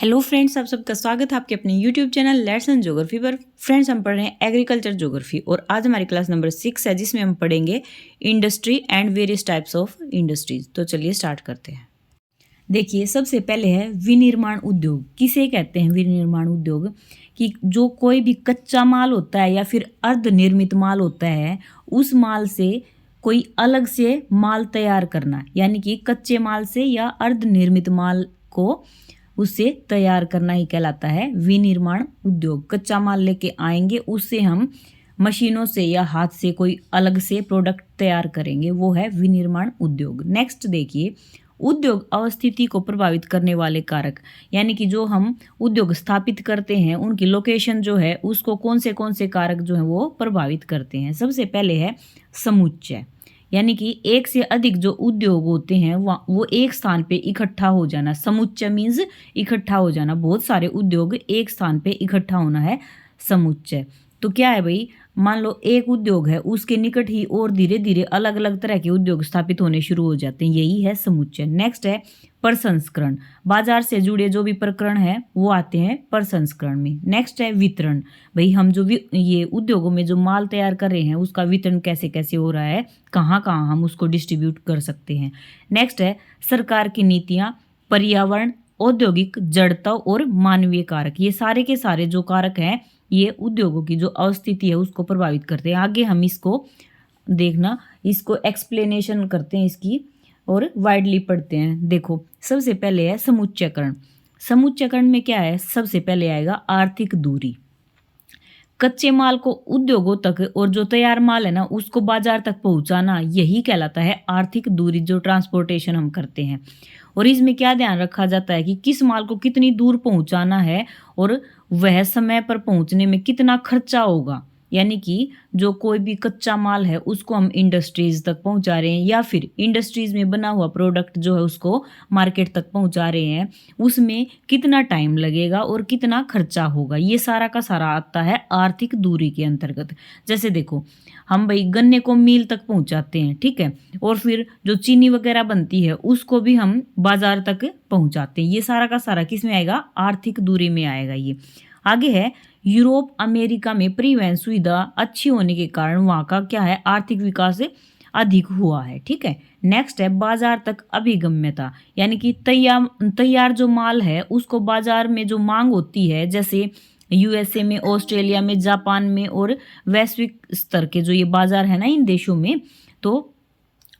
Hello friends, आप सबका स्वागत है आपके अपने YouTube channel let's end geography पर। फ्रेंड्स, हम पढ़ रहे हैं एग्रीकल्चर ज्योग्राफी और आज हमारी क्लास नंबर 6 है जिसमें हम पढ़ेंगे industry and various types of industries. तो चलिए स्टार्ट करते हैं। देखिए, सबसे पहले है विनिर्माण उद्योग। किसे कहते हैं विनिर्माण उद्योग? कि जो कोई भी कच्चा माल होता है या फिर अर्धनिर्मित माल होता है, उस माल से कोई अलग से माल तैयार करना, यानी कि कच्चे माल से या अर्धनिर्मित माल को उससे तैयार करना ही कहलाता है विनिर्माण उद्योग। कच्चा माल लेके आएंगे, उससे हम मशीनों से या हाथ से कोई अलग से प्रोडक्ट तैयार करेंगे, वो है विनिर्माण उद्योग। नेक्स्ट देखिए, उद्योग अवस्थिति को प्रभावित करने वाले कारक, यानी कि जो हम उद्योग स्थापित करते हैं उनकी लोकेशन जो है उसको कौन से कारक जो है वो प्रभावित करते हैं। सबसे पहले है समुच्चय, यानी कि एक से अधिक जो उद्योग होते हैं वो एक स्थान पे इकट्ठा हो जाना। समुच्चय मीन्स इकट्ठा हो जाना, बहुत सारे उद्योग एक स्थान पे इकट्ठा होना है समुच्चय। तो क्या है भाई, मान लो एक उद्योग है, उसके निकट ही और धीरे धीरे अलग अलग तरह के उद्योग स्थापित होने शुरू हो जाते हैं, यही है समुच्चय। नेक्स्ट है प्रसंस्करण। बाजार से जुड़े जो भी प्रकरण है वो आते हैं प्रसंस्करण में। नेक्स्ट है वितरण। भाई हम जो ये उद्योगों में जो माल तैयार कर रहे हैं उसका वितरण कैसे कैसे हो रहा है, कहाँ कहाँ हम उसको डिस्ट्रीब्यूट कर सकते हैं। नेक्स्ट है सरकार की नीतियाँ, पर्यावरण, औद्योगिक जड़ता और मानवीय कारक। ये सारे के सारे जो कारक हैं ये उद्योगों की जो अवस्थिति है उसको प्रभावित करते हैं। आगे हम इसको देखना, इसको एक्सप्लेनेशन करते हैं इसकी और वाइडली पढ़ते हैं। देखो, सबसे पहले है समुच्चयकरण। समुच्चयकरण में क्या है, सबसे पहले आएगा आर्थिक दूरी। कच्चे माल को उद्योगों तक और जो तैयार माल है ना उसको बाजार तक पहुंचाना, यही कहलाता है आर्थिक दूरी, जो ट्रांसपोर्टेशन हम करते हैं। और इसमें क्या ध्यान रखा जाता है कि किस माल को कितनी दूर पहुंचाना है और वह समय पर पहुंचने में कितना खर्चा होगा। यानी कि जो कोई भी कच्चा माल है उसको हम इंडस्ट्रीज तक पहुंचा रहे हैं या फिर इंडस्ट्रीज में बना हुआ प्रोडक्ट जो है उसको मार्केट तक पहुंचा रहे हैं, उसमें कितना टाइम लगेगा और कितना खर्चा होगा, ये सारा का सारा आता है आर्थिक दूरी के अंतर्गत। जैसे देखो, हम भाई गन्ने को मील तक पहुंचाते हैं, ठीक है, और फिर जो चीनी वगैरह बनती है उसको भी हम बाजार तक पहुंचाते हैं। ये सारा का सारा किस में आएगा, आर्थिक दूरी में आएगा ये। आगे है यूरोप अमेरिका में परिवहन सुविधा अच्छी होने के कारण वहाँ का क्या है, आर्थिक विकास अधिक हुआ है, ठीक है। नेक्स्ट है बाजार तक अभिगम्यता, यानी कि तैयार जो माल है उसको बाजार में जो मांग होती है, जैसे यूएसए में, ऑस्ट्रेलिया में, जापान में और वैश्विक स्तर के जो ये बाजार है ना इन देशों में, तो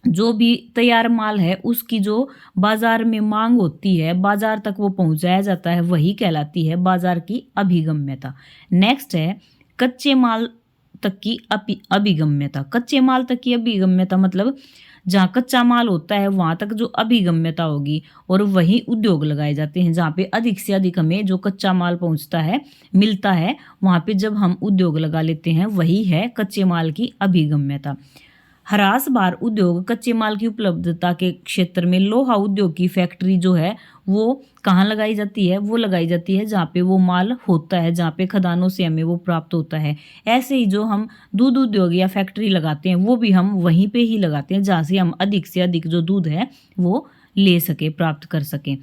जो भी तैयार माल है उसकी जो बाजार में मांग होती है, बाजार तक वो पहुंचाया जाता है, वही कहलाती है बाजार की अभिगम्यता। नेक्स्ट है कच्चे माल तक की अभिगम्यता। कच्चे माल तक की अभिगम्यता मतलब जहाँ कच्चा माल होता है वहां तक जो अभिगम्यता होगी, और वही उद्योग लगाए जाते हैं जहाँ पे अधिक से अधिक हमें जो कच्चा माल पहुंचता है, मिलता है, वहां पे जब हम उद्योग लगा लेते हैं, वही है कच्चे माल की अभिगम्यता। हरास बार उद्योग कच्चे माल की उपलब्धता के क्षेत्र में लोहा उद्योग की फैक्ट्री जो है वो कहाँ लगाई जाती है, वो लगाई जाती है जहाँ पे वो माल होता है, जहाँ पे खदानों से हमें वो प्राप्त होता है। ऐसे ही जो हम दूध उद्योग या फैक्ट्री लगाते हैं वो भी हम वहीं पे ही लगाते हैं जहाँ से हम अधिक से अधिक जो दूध है वो ले सके, प्राप्त कर सकें।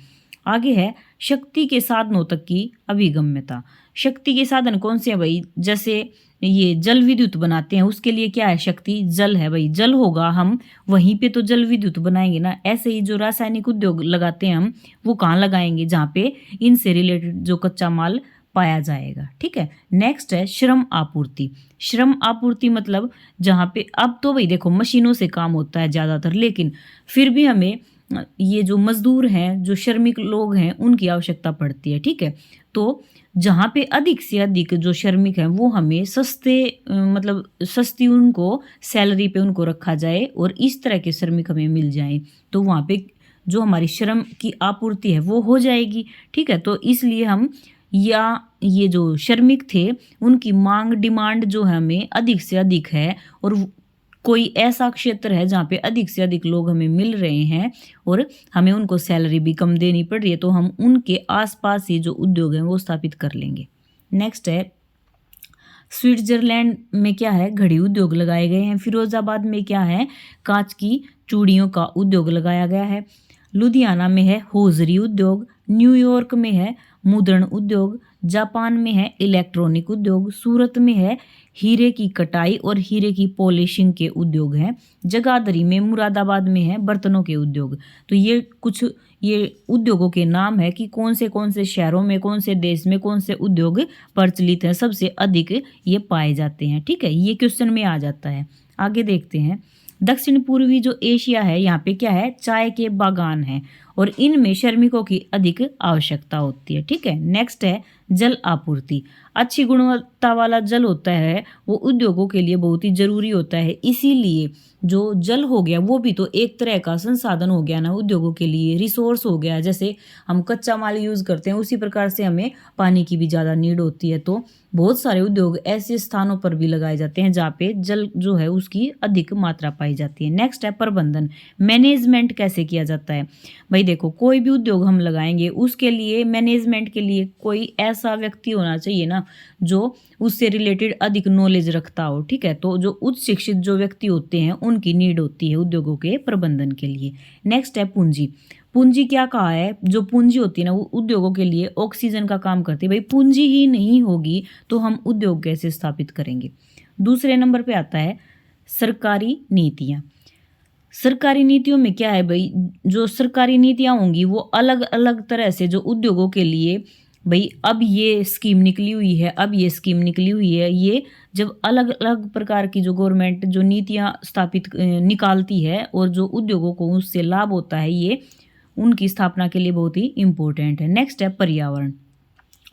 आगे है शक्ति के साधनों तक की अभिगम्यता। शक्ति के साधन कौन से हैं भाई, जैसे ये जल विद्युत बनाते हैं, उसके लिए क्या है, शक्ति जल है भाई, जल होगा हम वहीं पे तो जल विद्युत बनाएंगे ना। ऐसे ही जो रासायनिक उद्योग लगाते हैं हम, वो कहाँ लगाएंगे, जहाँ पे इनसे रिलेटेड जो कच्चा माल पाया जाएगा, ठीक है। नेक्स्ट है श्रम आपूर्ति। श्रम आपूर्ति मतलब जहाँ पे, अब तो भाई देखो मशीनों से काम होता है ज़्यादातर, लेकिन फिर भी हमें ये जो मजदूर हैं, जो श्रमिक लोग हैं, उनकी आवश्यकता पड़ती है, ठीक है। तो जहाँ पे अधिक से अधिक जो श्रमिक हैं वो हमें सस्ते मतलब सस्ती उनको सैलरी पे उनको रखा जाए और इस तरह के श्रमिक हमें मिल जाएं, तो वहाँ पे जो हमारी श्रम की आपूर्ति है वो हो जाएगी, ठीक है। तो इसलिए हम, या ये जो श्रमिक थे उनकी मांग, डिमांड जो है हमें अधिक से अधिक है, और कोई ऐसा क्षेत्र है जहाँ पे अधिक से अधिक लोग हमें मिल रहे हैं और हमें उनको सैलरी भी कम देनी पड़ रही है, तो हम उनके आसपास ही जो उद्योग हैं वो स्थापित कर लेंगे। नेक्स्ट है स्विट्जरलैंड में क्या है, घड़ी उद्योग लगाए गए हैं। फिरोजाबाद में क्या है, कांच की चूड़ियों का उद्योग लगाया गया है। लुधियाना में है होजरी उद्योग। न्यूयॉर्क में है मुद्रण उद्योग, जापान में है इलेक्ट्रॉनिक उद्योग, सूरत में है हीरे की कटाई और हीरे की पॉलिशिंग के उद्योग हैं, जगाधरी में, मुरादाबाद में है बर्तनों के उद्योग। तो ये कुछ ये उद्योगों के नाम है कि कौन से शहरों में, कौन से देश में कौन से उद्योग प्रचलित हैं, सबसे अधिक ये पाए जाते हैं। ठीक है, ये क्वेश्चन में आ जाता है। आगे देखते हैं। दक्षिण पूर्वी जो एशिया है, यहाँ पे क्या है, चाय के बागान हैं और इनमें श्रमिकों की अधिक आवश्यकता होती है। ठीक है, नेक्स्ट है जल आपूर्ति। अच्छी गुणवत्ता वाला जल होता है वो उद्योगों के लिए बहुत ही जरूरी होता है, इसीलिए जो जल हो गया वो भी तो एक तरह का संसाधन हो गया ना उद्योगों के लिए, रिसोर्स हो गया। जैसे हम कच्चा माल यूज़ करते हैं उसी प्रकार से हमें पानी की भी ज़्यादा नीड होती है। तो बहुत सारे उद्योग ऐसे स्थानों पर भी लगाए जाते हैं जहाँ पे जल जो है उसकी अधिक मात्रा पाई जाती है। नेक्स्ट है प्रबंधन, मैनेजमेंट कैसे किया जाता है। भाई देखो, कोई भी उद्योग हम लगाएंगे उसके लिए मैनेजमेंट के लिए कोई ऐसा व्यक्ति होना चाहिए ना जो उससे रिलेटेड अधिक नॉलेज रखता हो। ठीक है, तो जो उच्च शिक्षित जो व्यक्ति होते हैं उनकी नीड होती है उद्योगों के प्रबंधन के लिए। नेक्स्ट है पूंजी। पूंजी क्या कहा है, जो पूंजी होती है ना वो उद्योगों के लिए ऑक्सीजन का काम करती है। भाई पूंजी ही नहीं होगी तो हम उद्योग कैसे स्थापित करेंगे। दूसरे नंबर पे आता है सरकारी नीतियाँ। सरकारी नीतियों में क्या है भाई, जो सरकारी नीतियाँ होंगी वो अलग अलग तरह से जो उद्योगों के लिए, भाई अब ये स्कीम निकली हुई है, अब ये स्कीम निकली हुई है, ये जब अलग अलग प्रकार की जो गवर्नमेंट जो नीतियाँ स्थापित निकालती है और जो उद्योगों को उससे लाभ होता है, ये उनकी स्थापना के लिए बहुत ही इम्पोर्टेंट है। नेक्स्ट है पर्यावरण।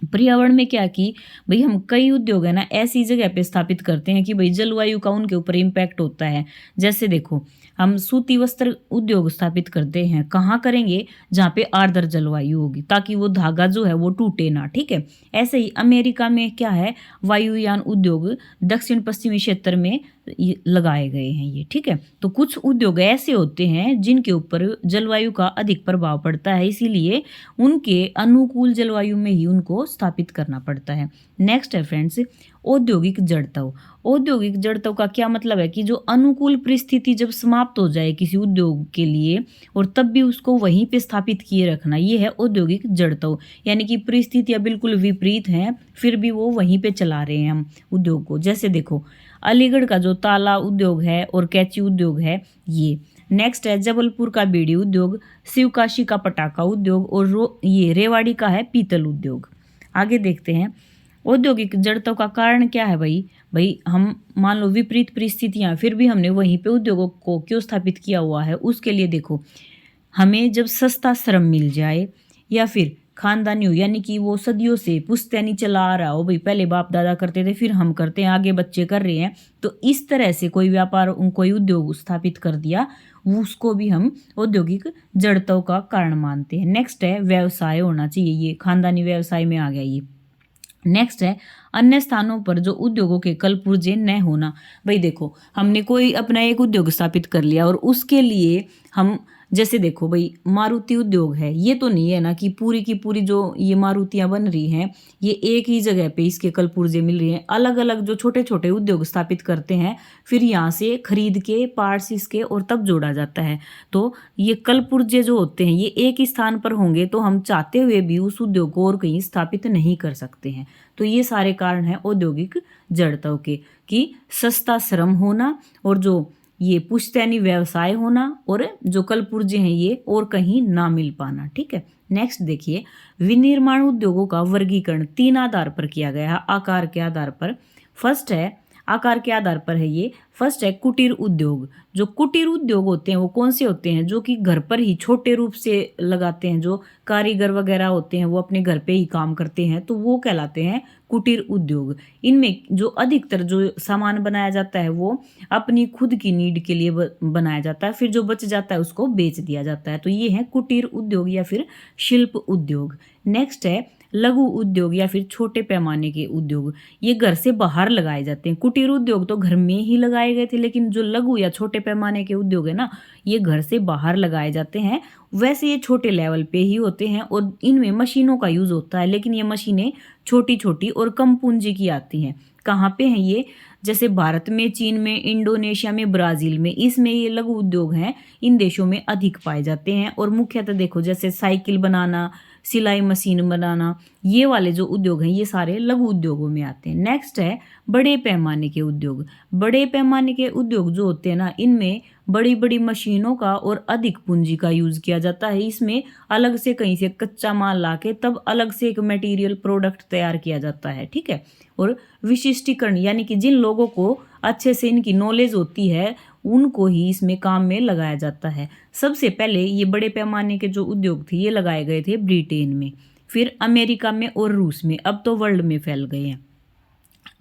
पर्यावरण में क्या कि भाई हम कई उद्योग है ना ऐसी जगह पे स्थापित करते हैं कि भाई जलवायु का उनके ऊपर इम्पैक्ट होता है। जैसे देखो, हम सूती वस्त्र उद्योग स्थापित करते हैं, कहाँ करेंगे, जहाँ पे आर्द्र जलवायु होगी ताकि वो धागा जो है वो टूटे ना। ठीक है, ऐसे ही अमेरिका में क्या है, वायुयान उद्योग दक्षिण पश्चिमी क्षेत्र में लगाए गए हैं ये। ठीक है, तो कुछ उद्योग ऐसे होते हैं जिनके ऊपर जलवायु का अधिक प्रभाव पड़ता है, इसीलिए उनके अनुकूल जलवायु में ही उनको स्थापित करना पड़ता है। नेक्स्ट है फ्रेंड्स औद्योगिक जड़त्व। औद्योगिक जड़त्व का क्या मतलब है कि जो अनुकूल परिस्थिति जब समाप्त हो जाए किसी उद्योग के लिए और तब भी उसको वहीं पे स्थापित किए रखना, ये है औद्योगिक जड़त्व। यानी कि परिस्थितियाँ बिल्कुल विपरीत हैं फिर भी वो वहीं पे चला रहे हैं हम उद्योग को। जैसे देखो, अलीगढ़ का जो ताला उद्योग है और कैंची उद्योग है ये। नेक्स्ट है जबलपुर का बीड़ी उद्योग, शिवकाशी का पटाखा उद्योग और ये रेवाड़ी का है पीतल उद्योग। आगे देखते हैं औद्योगिक जड़त्व का कारण क्या है। भाई हम मान लो विपरीत परिस्थितियां फिर भी हमने वहीं पे उद्योगों को क्यों स्थापित किया हुआ है, उसके लिए देखो, हमें जब सस्ता श्रम मिल जाए या फिर खानदानी हो, यानी कि वो सदियों से पुश्तैनी चला आ रहा हो, भाई पहले बाप दादा करते थे फिर हम करते हैं आगे बच्चे कर रहे हैं, तो इस तरह से कोई व्यापार कोई उद्योग स्थापित कर दिया, उसको भी हम औद्योगिक जड़त्व का कारण मानते हैं। नेक्स्ट है व्यवसाय होना चाहिए, ये खानदानी व्यवसाय में आ गया ये। नेक्स्ट है अन्य स्थानों पर जो उद्योगों के कल पुर्जे न होना। भाई देखो, हमने कोई अपना एक उद्योग स्थापित कर लिया और उसके लिए हम, जैसे देखो भाई मारुति उद्योग है, ये तो नहीं है ना कि पूरी की पूरी जो ये मारुतियां बन रही हैं ये एक ही जगह पे इसके कल पुर्जे मिल रही हैं। अलग अलग जो छोटे छोटे उद्योग स्थापित करते हैं फिर यहाँ से खरीद के पार्ट्स इसके और तब जोड़ा जाता है। तो ये कल पुर्जे जो होते हैं ये एक ही स्थान पर होंगे तो हम चाहते हुए भी उस उद्योग को और कहीं स्थापित नहीं कर सकते हैं। तो ये सारे कारण हैं औद्योगिक जड़त्व के, कि सस्ता श्रम होना और जो ये पुश्तैनी व्यवसाय होना और जो कल पुर्जे हैं ये और कहीं ना मिल पाना। ठीक है, नेक्स्ट देखिए विनिर्माण उद्योगों का वर्गीकरण 3 आधार पर किया गया है, आकार के आधार पर। फर्स्ट है आकार के आधार पर है ये, फर्स्ट है कुटीर उद्योग। जो कुटीर उद्योग होते हैं वो कौन से होते हैं, जो कि घर पर ही छोटे रूप से लगाते हैं, जो कारीगर वगैरह होते हैं वो अपने घर पे ही काम करते हैं, तो वो कहलाते हैं कुटीर उद्योग। इनमें जो अधिकतर जो सामान बनाया जाता है वो अपनी खुद की नीड के लिए बनाया जाता है, फिर जो बच जाता है उसको बेच दिया जाता है। तो ये है कुटीर उद्योग या फिर शिल्प उद्योग। नेक्स्ट है लघु उद्योग या फिर छोटे पैमाने के उद्योग, ये घर से बाहर लगाए जाते हैं। कुटीर उद्योग तो घर में ही लगाए गए थे, लेकिन जो लघु या छोटे पैमाने के उद्योग है ना ये घर से बाहर लगाए जाते हैं। वैसे ये छोटे लेवल पे ही होते हैं और इनमें मशीनों का यूज होता है, लेकिन ये मशीनें छोटी छोटी और कम पूंजी की आती हैं। कहाँ पे हैं ये, जैसे भारत में, चीन में, इंडोनेशिया में, ब्राजील में, इसमें ये लघु उद्योग हैं, इन देशों में अधिक पाए जाते हैं। और मुख्यतः देखो जैसे साइकिल बनाना, सिलाई मशीन बनाना, ये वाले जो उद्योग हैं ये सारे लघु उद्योगों में आते हैं। नेक्स्ट है बड़े पैमाने के उद्योग। बड़े पैमाने के उद्योग जो होते हैं ना, इनमें बड़ी बड़ी मशीनों का और अधिक पूंजी का यूज किया जाता है। इसमें अलग से कहीं से कच्चा माल लाके तब अलग से एक मटेरियल प्रोडक्ट तैयार किया जाता है, ठीक है। और विशिष्टीकरण यानी कि जिन लोगों को अच्छे से इनकी नॉलेज होती है उनको ही इसमें काम में लगाया जाता है। सबसे पहले ये बड़े पैमाने के जो उद्योग थे ये लगाए गए थे ब्रिटेन में, फिर अमेरिका में और रूस में, अब तो वर्ल्ड में फैल गए हैं।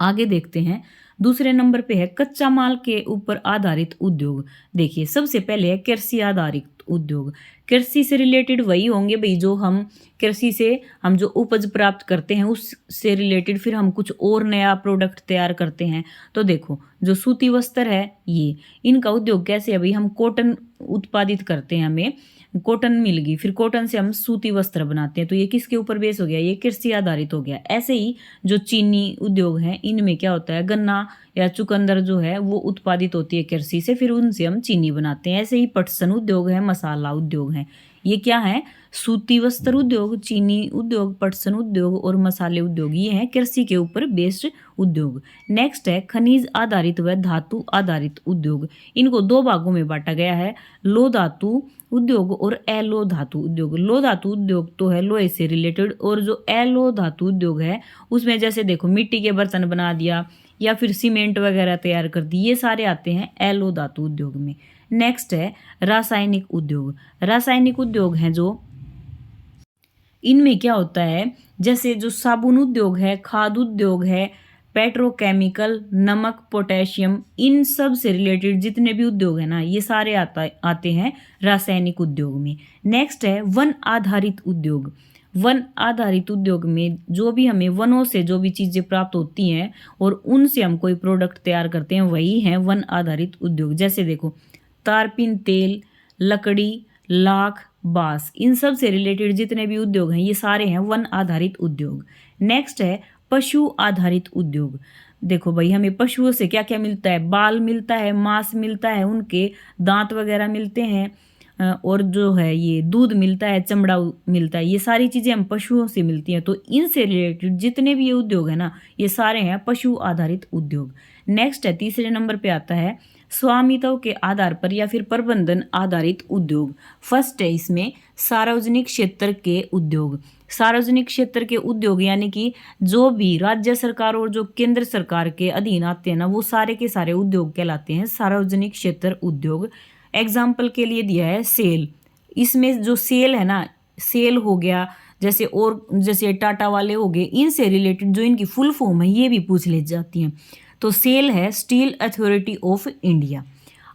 आगे देखते हैं, दूसरे नंबर पे है कच्चा माल के ऊपर आधारित उद्योग। देखिए सबसे पहले है कृषि आधारित उद्योग। कृषि से रिलेटेड वही होंगे भाई जो हम कृषि से हम जो उपज प्राप्त करते हैं उससे रिलेटेड फिर हम कुछ और नया प्रोडक्ट तैयार करते हैं। तो देखो जो सूती वस्त्र है ये, इनका उद्योग कैसे है भाई, हम कॉटन उत्पादित करते हैं, हमें कॉटन मिल गई, फिर कॉटन से हम सूती वस्त्र बनाते हैं, तो ये किसके ऊपर बेस हो गया, ये कृषि आधारित हो गया। ऐसे ही जो चीनी उद्योग है इनमें क्या होता है, गन्ना या चुकंदर जो है वो उत्पादित होती है कृषि से, फिर उनसे हम चीनी बनाते हैं। ऐसे ही पटसन उद्योग है, मसाला उद्योग है, ये क्या है, सूती वस्त्र उद्योग, चीनी उद्योग, पटसन उद्योग और मसाले उद्योग, ये है कृषि के ऊपर बेस्ड उद्योग। नेक्स्ट है खनिज आधारित व धातु आधारित उद्योग। इनको दो भागों में बांटा गया है, लो धातु उद्योग और अलो धातु उद्योग। लो धातु उद्योग तो है लोहे से रिलेटेड, और जो अलो धातु उद्योग है उसमें जैसे देखो मिट्टी के बर्तन बना दिया या फिर सीमेंट वगैरह तैयार कर दी, ये सारे आते हैं अलो धातु उद्योग में। नेक्स्ट है रासायनिक उद्योग। रासायनिक उद्योग हैं जो, इनमें क्या होता है, जैसे जो साबुन उद्योग है, खाद उद्योग है, पेट्रोकेमिकल, नमक, पोटेशियम, इन सब से रिलेटेड जितने भी उद्योग है ना ये सारे आते हैं रासायनिक उद्योग में। नेक्स्ट है वन आधारित उद्योग। वन आधारित उद्योग में जो भी हमें वनों से जो भी चीज़ें प्राप्त होती हैं और उनसे हम कोई प्रोडक्ट तैयार करते हैं वही है वन आधारित उद्योग। जैसे देखो तारपीन तेल, लकड़ी, लाख, बांस, इन सब से रिलेटेड जितने भी उद्योग हैं ये सारे हैं वन आधारित उद्योग। नेक्स्ट है पशु आधारित उद्योग। देखो भाई हमें पशुओं से क्या क्या मिलता है, बाल मिलता है, मांस मिलता है, उनके दांत वगैरह मिलते हैं, और जो है ये दूध मिलता है, चमड़ा मिलता है, ये सारी चीज़ें हम पशुओं से मिलती हैं। तो इनसे रिलेटेड जितने भी ये उद्योग है ना ये सारे हैं पशु आधारित उद्योग। नेक्स्ट है तीसरे नंबर पे आता है स्वामित्व के आधार पर या फिर प्रबंधन आधारित उद्योग। फर्स्ट है इसमें सार्वजनिक क्षेत्र के उद्योग। सार्वजनिक क्षेत्र के उद्योग यानी कि जो भी राज्य सरकार और जो केंद्र सरकार के अधीन आते हैं ना वो सारे के सारे उद्योग कहलाते हैं सार्वजनिक क्षेत्र उद्योग। एग्जाम्पल के लिए दिया है सेल। इसमें जो सेल है ना, सेल हो गया, जैसे और जैसे टाटा वाले हो गए, इनसे रिलेटेड जो इनकी फुल फॉर्म है ये भी पूछ ले जाती हैं। तो सेल है स्टील अथॉरिटी ऑफ इंडिया।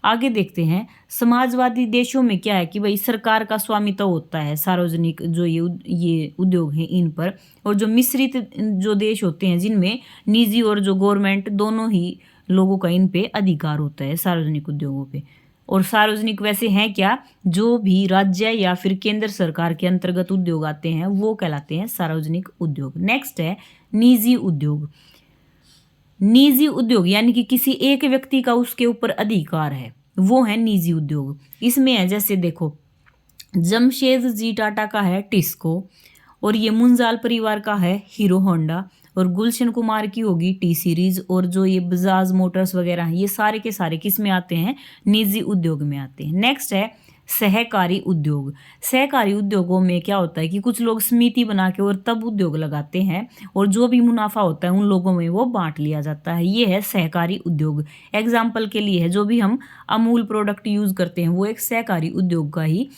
आगे देखते हैं समाजवादी देशों में क्या है कि भाई सरकार का स्वामित्व होता है सार्वजनिक जो ये उद्योग हैं इन पर, और जो मिश्रित जो देश होते हैं जिनमें निजी और जो गवर्नमेंट दोनों ही लोगों का इन पे अधिकार होता है सार्वजनिक उद्योगों पे। और सार्वजनिक वैसे हैं क्या, जो भी राज्य या फिर केंद्र सरकार के अंतर्गत उद्योग आते हैं वो कहलाते हैं सार्वजनिक उद्योग। नेक्स्ट है निजी उद्योग। निजी उद्योग यानी कि किसी एक व्यक्ति का उसके ऊपर अधिकार है, वो है निजी उद्योग। इसमें है जैसे देखो जमशेद जी टाटा का है टिस्को, और ये मुंजाल परिवार का है हीरो होंडा, और गुलशन कुमार की होगी टी सीरीज, और जो ये बजाज मोटर्स वगैरह हैं ये सारे के सारे किस में आते हैं, निजी उद्योग में आते हैं। नेक्स्ट है सहकारी उद्योग। सहकारी उद्योगों में क्या होता है कि कुछ लोग समिति बना के और तब उद्योग लगाते हैं, और जो भी मुनाफा होता है उन लोगों में वो बांट लिया जाता है, ये है सहकारी उद्योग। एग्जाम्पल के लिए है जो भी हम अमूल प्रोडक्ट यूज करते हैं वो एक सहकारी उद्योग का ही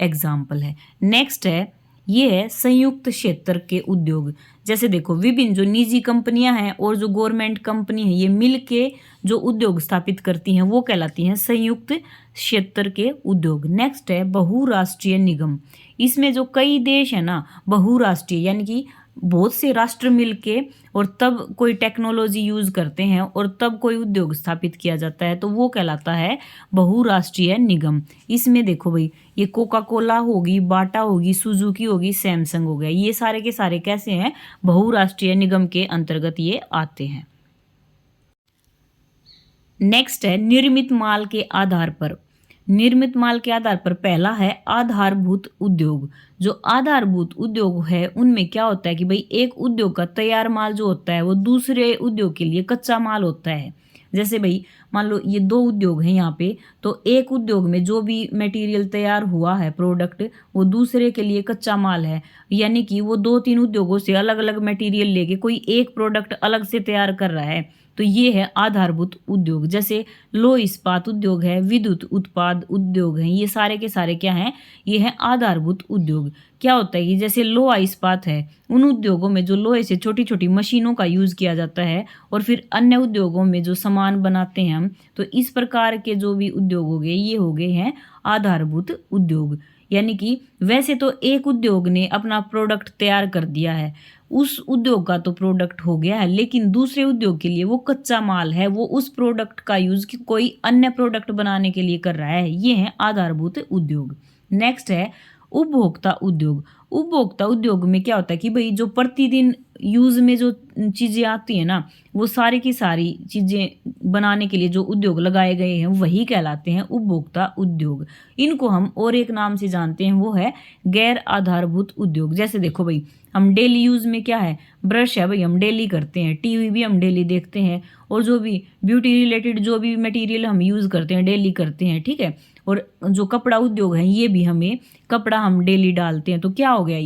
एग्जाम्पल है। नेक्स्ट है ये है संयुक्त क्षेत्र के उद्योग। जैसे देखो विभिन्न जो निजी कंपनियां हैं और जो गवर्नमेंट कंपनी है ये मिल के जो उद्योग स्थापित करती हैं वो कहलाती हैं संयुक्त क्षेत्र के उद्योग। नेक्स्ट है बहुराष्ट्रीय निगम। इसमें जो कई देश है ना, बहुराष्ट्रीय यानी कि बहुत से राष्ट्र मिलके और तब कोई टेक्नोलॉजी यूज करते हैं और तब कोई उद्योग स्थापित किया जाता है तो वो कहलाता है बहुराष्ट्रीय निगम। इसमें देखो भाई ये कोका कोला होगी, बाटा होगी, सुजुकी होगी, सैमसंग हो गया, ये सारे के सारे कैसे हैं, बहुराष्ट्रीय निगम के अंतर्गत ये आते हैं। नेक्स्ट है निर्मित माल के आधार पर। निर्मित माल के आधार पर पहला है आधारभूत उद्योग। जो आधारभूत उद्योग है उनमें क्या होता है कि भाई एक उद्योग का तैयार माल जो होता है वो दूसरे उद्योग के लिए कच्चा माल होता है। जैसे भाई मान लो ये दो उद्योग हैं यहाँ पे, तो एक उद्योग में जो भी मटेरियल तैयार हुआ है प्रोडक्ट वो दूसरे के लिए कच्चा माल है, यानी कि वो दो तीन उद्योगों से अलग अलग मटेरियल लेके कोई एक प्रोडक्ट अलग से तैयार कर रहा है, तो ये है आधारभूत उद्योग। जैसे लौह इस्पात उद्योग है, विद्युत उत्पाद उद्योग है, ये सारे के सारे क्या हैं, ये है आधारभूत उद्योग। क्या होता है कि जैसे लोहा इस्पात है, उन उद्योगों में जो लोहे से छोटी छोटी मशीनों का यूज़ किया जाता है, और फिर अन्य उद्योगों में जो सामान बनाते हैं हम, तो इस प्रकार के जो भी उद्योग हो गए ये हो गए हैं आधारभूत उद्योग। यानी कि वैसे तो एक उद्योग ने अपना प्रोडक्ट तैयार कर दिया है, उस उद्योग का तो प्रोडक्ट हो गया है, लेकिन दूसरे उद्योग के लिए वो कच्चा माल है, वो उस प्रोडक्ट का यूज कोई अन्य प्रोडक्ट बनाने के लिए कर रहा है, ये है आधारभूत उद्योग। नेक्स्ट है उपभोक्ता उद्योग। उपभोक्ता उद्योग में क्या होता है कि भाई जो प्रतिदिन यूज में जो चीज़ें आती हैं ना, वो सारी की सारी चीज़ें बनाने के लिए जो उद्योग लगाए गए हैं वही कहलाते हैं उपभोक्ता उद्योग। इनको हम और एक नाम से जानते हैं, वो है गैर आधारभूत उद्योग। जैसे देखो भाई, हम डेली यूज़ में क्या है, ब्रश है भाई, हम डेली करते हैं, टीवी भी हम डेली देखते हैं, और जो भी ब्यूटी रिलेटेड जो भी मटेरियल हम यूज़ करते हैं डेली करते हैं, ठीक है। और जो कपड़ा उद्योग है ये भी हमें कपड़ा हम डेली डालते हैं, तो क्या हो गया,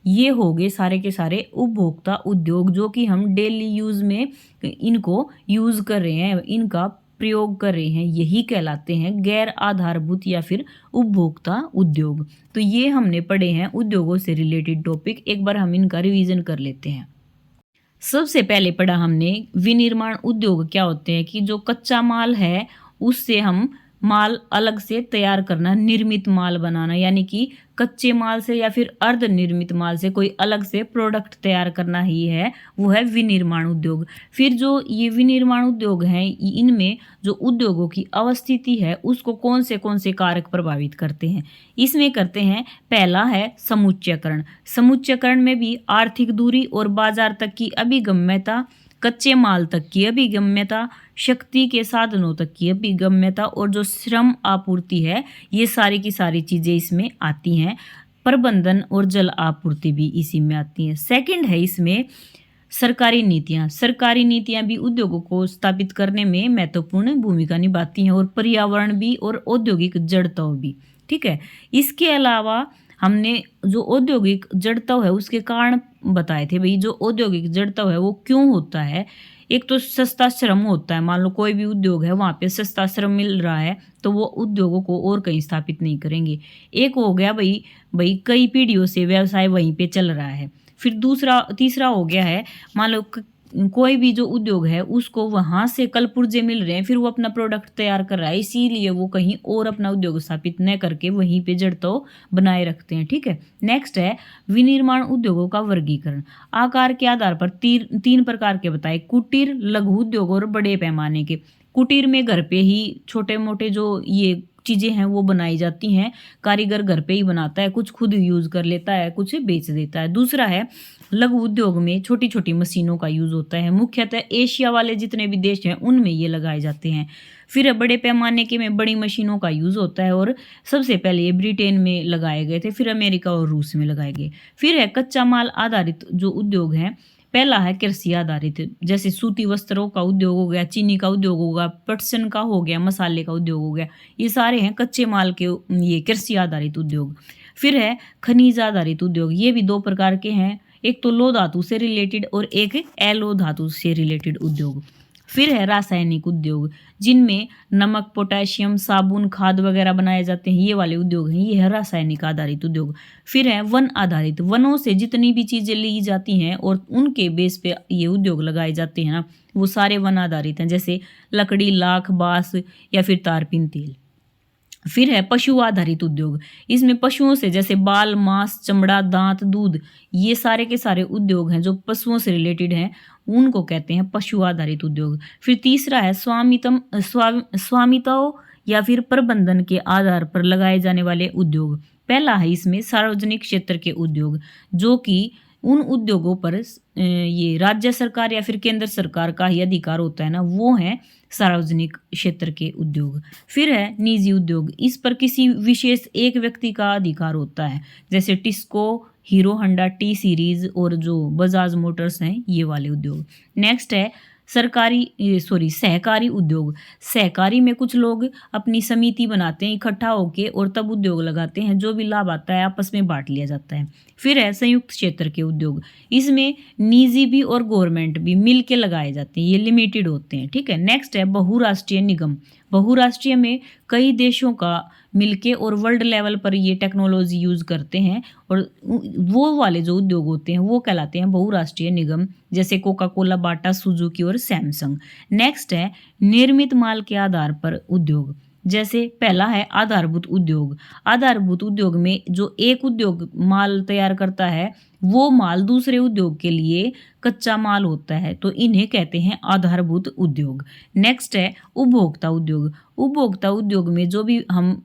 ये हो गए सारे के सारे उपभोक्ता उद्योग, जो कि हम डेली यूज़ में इनको यूज़ कर रहे हैं, इनका प्रयोग कर रहे हैं, यही कहलाते हैं गैर आधारभूत या फिर उपभोक्ता उद्योग। तो ये हमने पढ़े हैं उद्योगों से रिलेटेड टॉपिक, एक बार हम इनका रिवीजन कर लेते हैं। सबसे पहले पढ़ा हमने विनिर्माण उद्योग क्या होते हैं, कि जो कच्चा माल है उससे हम माल अलग से तैयार करना, निर्मित माल बनाना, यानी कि कच्चे माल से या फिर अर्ध निर्मित माल से कोई अलग से प्रोडक्ट तैयार करना ही है, वो है विनिर्माण उद्योग। फिर जो ये विनिर्माण उद्योग हैं, इनमें जो उद्योगों की अवस्थिति है उसको कौन से कारक प्रभावित करते हैं, इसमें करते हैं पहला है समुच्चयकरण। समुच्चयकरण में भी आर्थिक दूरी और बाजार तक की अभिगम्यता, कच्चे माल तक की अभिगम्यता, शक्ति के साधनों तक की अभिगम्यता, और जो श्रम आपूर्ति है, ये सारी की सारी चीज़ें इसमें आती हैं। प्रबंधन और जल आपूर्ति भी इसी में आती हैं। सेकंड है इसमें सरकारी नीतियाँ। सरकारी नीतियाँ भी उद्योगों को स्थापित करने में महत्वपूर्ण भूमिका निभाती हैं, और पर्यावरण भी और औद्योगिक जड़त्व भी, ठीक है। इसके अलावा हमने जो औद्योगिक जड़त्व है उसके कारण बताए थे भाई, जो औद्योगिक जड़त्व है वो क्यों होता है। एक तो सस्ता श्रम होता है, मान लो कोई भी उद्योग है वहाँ पे सस्ता श्रम मिल रहा है, तो वो उद्योगों को और कहीं स्थापित नहीं करेंगे। एक हो गया भाई कई पीढ़ियों से व्यवसाय वहीं पे चल रहा है। फिर तीसरा हो गया है, मान लो कोई भी जो उद्योग है उसको वहाँ से कल पुर्जे मिल रहे हैं, फिर वो अपना प्रोडक्ट तैयार कर रहा है, इसीलिए वो कहीं और अपना उद्योग स्थापित न करके वहीं पे जड़त्व बनाए रखते हैं, ठीक है। नेक्स्ट है विनिर्माण उद्योगों का वर्गीकरण। आकार के आधार पर तीन प्रकार के बताए, कुटीर, लघु उद्योग और बड़े पैमाने के। कुटीर में घर पे ही छोटे मोटे जो ये चीज़ें हैं वो बनाई जाती हैं, कारीगर घर पे ही बनाता है, कुछ खुद यूज़ कर लेता है, कुछ बेच देता है। दूसरा है लघु उद्योग में छोटी छोटी मशीनों का यूज़ होता है, मुख्यतः एशिया वाले जितने भी देश हैं उनमें ये लगाए जाते हैं। फिर बड़े पैमाने के में बड़ी मशीनों का यूज़ होता है, और सबसे पहले ये ब्रिटेन में लगाए गए थे, फिर अमेरिका और रूस में लगाए गए। फिर है कच्चा माल आधारित जो उद्योग हैं, पहला है कृषि आधारित, जैसे सूती वस्त्रों का उद्योग हो गया, चीनी का उद्योग होगा, पटसन का हो गया, मसाले का उद्योग हो गया, ये सारे हैं कच्चे माल के ये कृषि आधारित उद्योग। फिर है खनिज आधारित उद्योग, ये भी दो प्रकार के हैं, एक तो लौह धातु से रिलेटेड और एक एलो धातु से रिलेटेड उद्योग। फिर है रासायनिक उद्योग, जिनमें नमक, पोटेशियम, साबुन, खाद वगैरह बनाए जाते हैं, ये वाले उद्योग हैं, ये है रासायनिक आधारित उद्योग। फिर है वन आधारित, वनों से जितनी भी चीज़ें ली जाती हैं और उनके बेस पे ये उद्योग लगाए जाते हैं ना, वो सारे वन आधारित हैं, जैसे लकड़ी, लाख, बांस या फिर तारपीन तेल। फिर है पशु आधारित उद्योग, इसमें पशुओं से जैसे बाल, मांस, चमड़ा, दांत, दूध, ये सारे के सारे उद्योग हैं जो पशुओं से रिलेटेड हैं, उनको कहते हैं पशु आधारित उद्योग। फिर तीसरा है स्वामित्व या फिर प्रबंधन के आधार पर लगाए जाने वाले उद्योग। पहला है इसमें सार्वजनिक क्षेत्र के उद्योग, जो कि उन उद्योगों पर ये राज्य सरकार या फिर केंद्र सरकार का ही अधिकार होता है ना, वो है सार्वजनिक क्षेत्र के उद्योग। फिर है निजी उद्योग, इस पर किसी विशेष एक व्यक्ति का अधिकार होता है, जैसे TISCO, hero Honda T series और जो बजाज मोटर्स हैं, ये वाले उद्योग। नेक्स्ट है सहकारी उद्योग। सहकारी में कुछ लोग अपनी समिति बनाते हैं इकट्ठा होके और तब उद्योग लगाते हैं, जो भी लाभ आता है आपस में बांट लिया जाता है। फिर है संयुक्त क्षेत्र के उद्योग, इसमें निजी भी और गवर्नमेंट भी मिल के लगाए जाते हैं, ये लिमिटेड होते हैं, ठीक है। नेक्स्ट है बहुराष्ट्रीय निगम। बहुराष्ट्रीय में कई देशों का मिलके और वर्ल्ड लेवल पर ये टेक्नोलॉजी यूज करते हैं, और वो वाले जो उद्योग होते हैं वो कहलाते हैं बहुराष्ट्रीय निगम, जैसे कोका कोला, बाटा, सुजुकी और सैमसंग। नेक्स्ट है निर्मित माल के आधार पर उद्योग, जैसे पहला है आधारभूत उद्योग। आधारभूत उद्योग में जो एक उद्योग माल तैयार करता है, वो माल दूसरे उद्योग के लिए कच्चा माल होता है, तो इन्हें कहते हैं आधारभूत उद्योग। नेक्स्ट है उपभोक्ता उद्योग। उपभोक्ता उद्योग में जो भी हम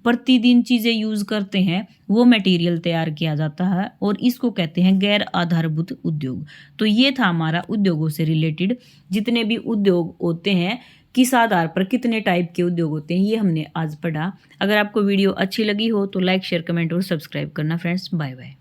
प्रतिदिन चीजें यूज करते हैं वो मटेरियल तैयार किया जाता है, और इसको कहते हैं गैर आधारभूत उद्योग। तो ये था हमारा उद्योगों से रिलेटेड, जितने भी उद्योग होते हैं, किस आधार पर कितने टाइप के उद्योग होते हैं, ये हमने आज पढ़ा। अगर आपको वीडियो अच्छी लगी हो तो लाइक, शेयर, कमेंट और सब्सक्राइब करना फ्रेंड्स। Bye bye.